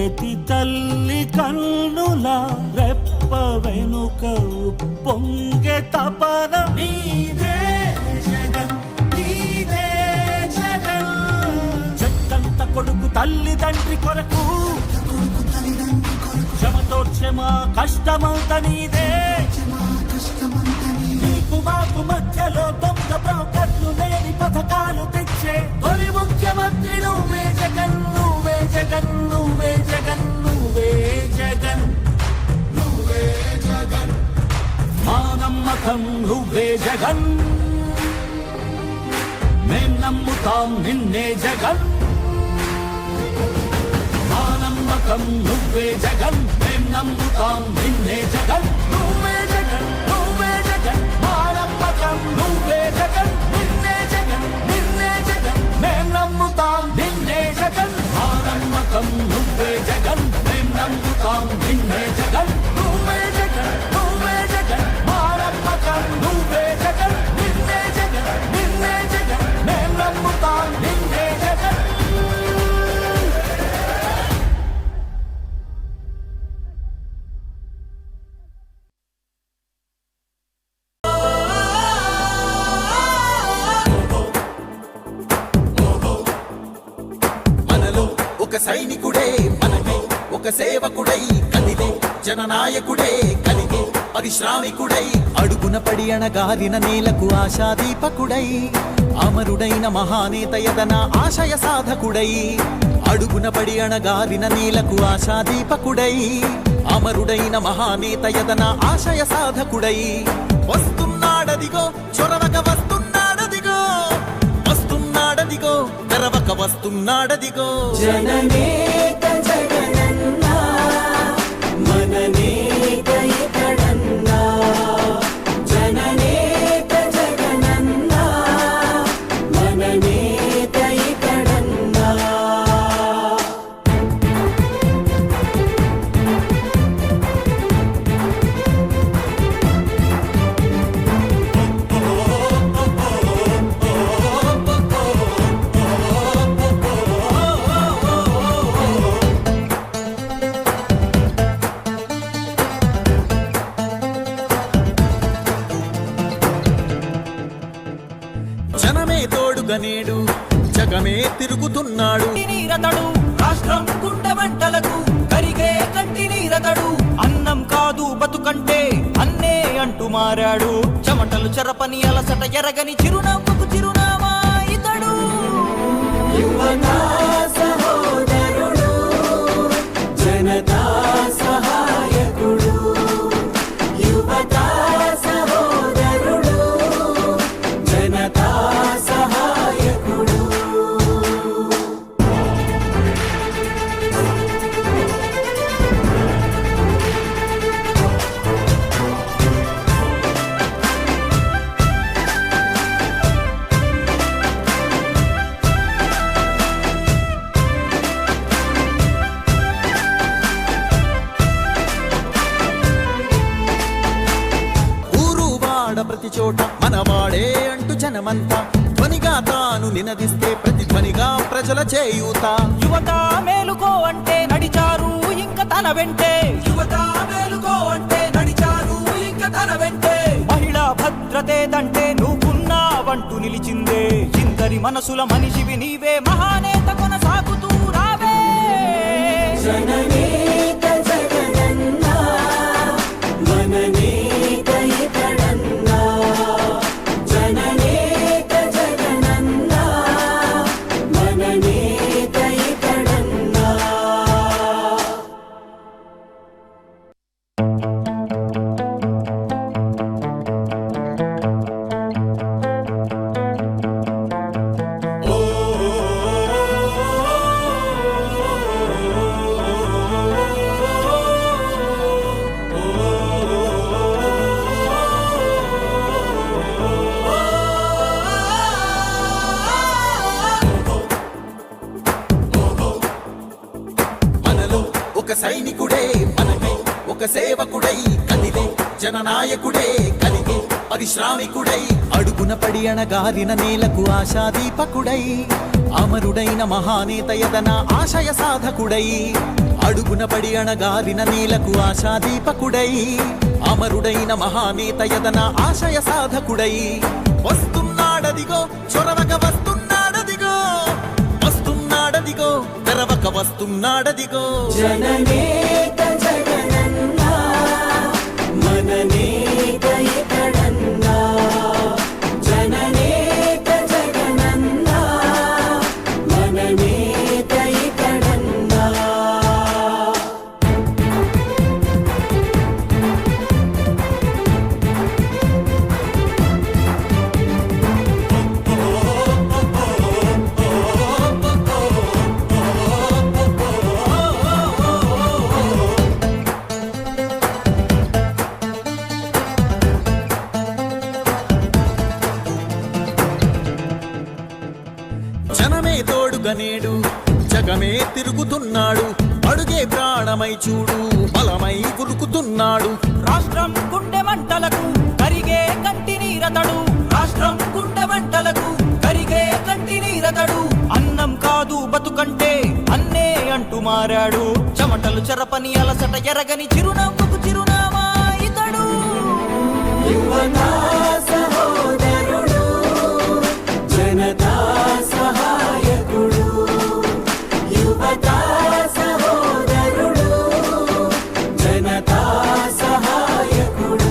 ప్రతి తల్లి కన్నుల రెప్ప వెనుక పొంగే తపన నీదే జగన్, నీదే జగన్. చెట్టంత కొడుకు తల్లిదండ్రి కొరకు క్షమతోక్షమా కష్టమంత నీదే. నీకు మాకు మధ్యలో దొంగ బ్రోకర్లు లేని పథకాలు తెచ్చే తొలి ముఖ్యమంత్రి నువ్వే జగన్, నువ్వే జగన్, నువ్వే జగన్, నువ్వే జగన్, నువ్వే జగన్. మా నమ్మకం నువ్వే జగన్, మేం నమ్ముతాం నిన్నే జగన్. మా నమ్మకం నువ్వే జగన్, మేం నమ్ముతాం నిన్నే జగన్, నువ్వే జగన్, నువ్వే జగన్. మా నమ్మకం నువ్వే జగన్, నిన్నే జగన్, నిన్నే జగన్, మేం నమ్ముతాం నిన్నే జగన్. మా నమ్మకం నువ్వే జగన్, మేం నమ్ముతాం నిన్నే జగన్, నువ్వే జగన్, నువ్వే జగన్. మా నమ్మకం నువ్వే జగన్, నిన్నే జగన్, నిన్నే జగన్, మేం నమ్ముతాం నిన్నే జగన్. ఒక సైనికుడే మనకే, ఒక సేవకుడై కదిలే జననాయకుడే కలిగే పరిశ్రామికుడై అడుగున పడి అణగారిన నేలకు ఆశాదీపకుడై అమరుడైన మహానేత యదన ఆశయ సాధకుడై అడుగున పడి అణగారిన నేలకు ఆశాదీపకుడై అమరుడైన మహానేత యదన ఆశయ సాధకుడై వస్తున్నాడదిగో చొరవక వస్తున్నాడదిగో, వస్తున్నాడదిగో తెరవక వస్తున్నాడదిగో. జననేత జగనన్నా మననేత ఇతడన్నా, జననేత జగనన్నా మననేత ఇతడన్నా. జనమే తోడుగా నేడు జగమే తిరుగుతున్నాడు. నీరతడు రాష్ట్రం గుండె మంటలకు కరిగే కంటి నీరతడు. అన్నం కాదు బతుకంటే అన్నే అంటూ మారాడు. చెమటలు చెరపని అలసట ఎరగని చిరునవ్వుకు చిరునామా ఇతడు. యువతా సహోదరుడు, జనతా సహాయకుడు. యువతా సహోదరుడు, జనతా సహాయకుడు. ప్రతి చోట మనవాడే అంటూ జనమంతా ధ్వనిగా తాను నినదిస్తే ప్రతిధ్వనిగా ప్రజల చేయూత. యువత మేలుకో అంటే నడిచారు ఇంక తన వెంటే. యువత మేలుకో అంటే నడిచారు ఇంక తన వెంటే. మహిళా భద్రతేదంటే నువ్వున్నావంటూ నిలిచిందే. ఇందరి మనసుల మనిషివి నీవే, మహానేత కొనసాగుతూ రావే. జననేత జగనన్నా మననేత ఇతడన్నా, జననేత జగనన్నా మననేత ఇతడన్నా. ఒక సైనికుడే మనకే, ఒక సేవకుడై కదిలే జననాయకుడే కలిగే పరిశ్రామికుడై అడుగున పడి అణగారిన నేలకు ఆశాదీపకుడై అమరుడైన మహానేత యదన ఆశయ సాధకుడై అడుగున పడి అణగారిన నేలకు ఆశాదీపకుడై అమరుడైన మహానేత యదన ఆశయ సాధకుడై వస్తున్నాడదిగో చొరవక వస్తున్నాడదిగో వస్తున్నాడదిగో తెరవక వస్తున్నాడదిగో జననేత జగనన్నా మననేత ఇతడన్నా జననేత జగనన్నా మననేత ఇతడన్నా జనమే తోడుగా నేడు జగమే తిరుగుతున్నాడు అడుగే ప్రాణమై చూడు బలమై ఉరుకుతున్నాడు రాష్ట్రం గుండె మంటలకు కరిగే కంటి నీరతడు రాష్ట్రం గుండె మంటలకు కరిగే కంటి నీరతడు అన్నం కాదు బతుకంటే అన్నే అంటూ మారాడు చెమటలు చెరపని అలసట ఎరగని చిరునవ్వుకు చిరునామా ఇతడు యువతా సహోదరుడు జనతా సహాయకుడు యువతా సహోదరుడు జనతా సహాయకుడు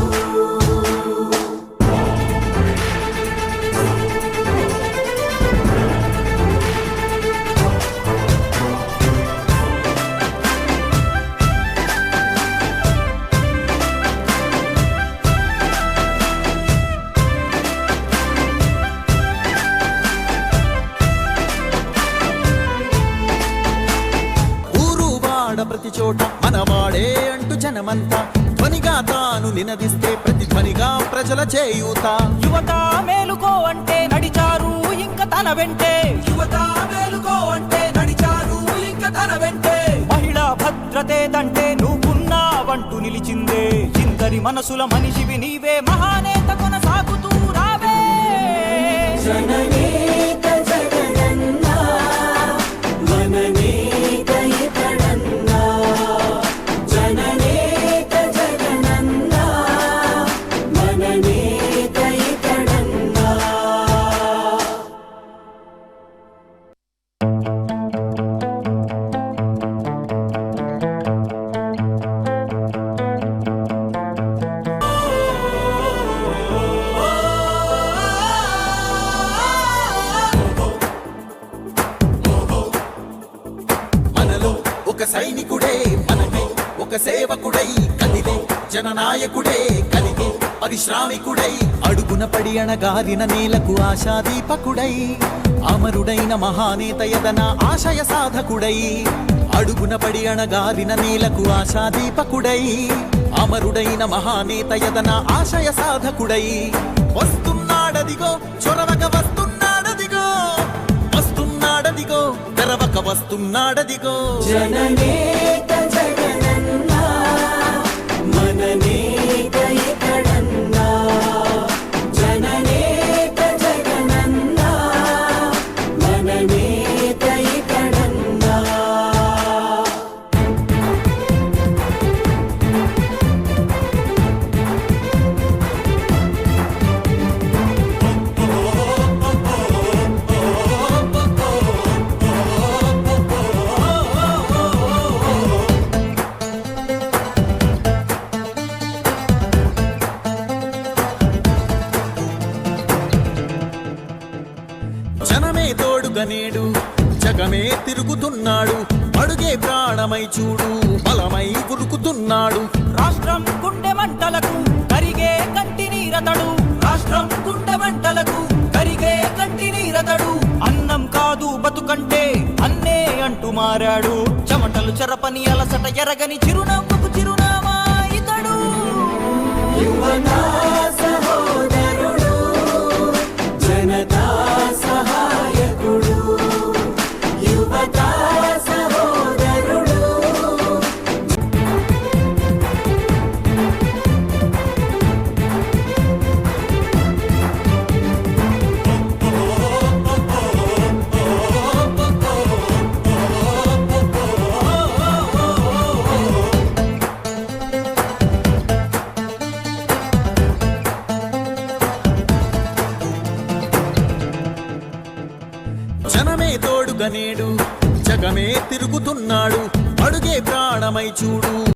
ఊరు వాడ ప్రతి చోట మనవాడే అంటూ జనమంతా ధ్వనిగా తాను నినదిస్తే ప్రతి ధ్వనిగా ప్రజల చేయూత యువత మేలుకో అంటే నడిచారు ఇంక తన వెంటే యువత మేలుకో అంటే నడిచారు ఇంక తన వెంటే మహిళా భద్రతేదంటే నువ్వున్నావంటూ నిలిచిందే ఇందరి మనసుల మనిషివి నీవే మహానేత కొనసాగుతూ రావే జననేత జగనన్నా మననేత ఇతడన్నా జననేత జగనన్నా మననేత ఇతడన్నా మనలో ఒక సైనికుడే మనమే ఒక సేవకుడై కదిలే జననాయకుడే కలిగే పరిశ్రామికుడై అడుగున పడి అణగారిన నేలకు ఆశాదీపకుడై అమరుడైన మహానేత యదన ఆశయ సాధకుడై అడుగున పడి అణగారిన నేలకు ఆశాదీపకుడై అమరుడైన మహానేత యదన ఆశయ సాధకుడై వస్తున్నాడదిగో చొరవక వస్తున్నాడదిగో వస్తున్నాడదిగో తెరవక వస్తున్నాడదిగో జననేత జగనన్నా మననేత ఇతడన్నా జననేత జగనన్నా మననేత ఇతడన్నా జనమే తోడుగా నేడు జగమే తిరుగుతున్నాడు అడుగే ప్రాణమై చూడు బలమై ఉరుకుతున్నాడు రాష్ట్రం గుండె మంటలకు కరిగే కంటి నీరతడు రాష్ట్రం గుండె మంటలకు కరిగే కంటి నీరతడు అన్నం కాదు బతుకంటే అన్నే అంటూ మారాడు చెమటలు చెరపని అలసట ఎరగని చిరునవ్వుకు చిరునామా ఇతడు యువతా సహోదరుడు జనతా సహాయకుడు యువతా సహోదరుడు జనమే తోడుగా నేడు జగమే తిరుగుతున్నాడు అడుగే ప్రాణమై చూడు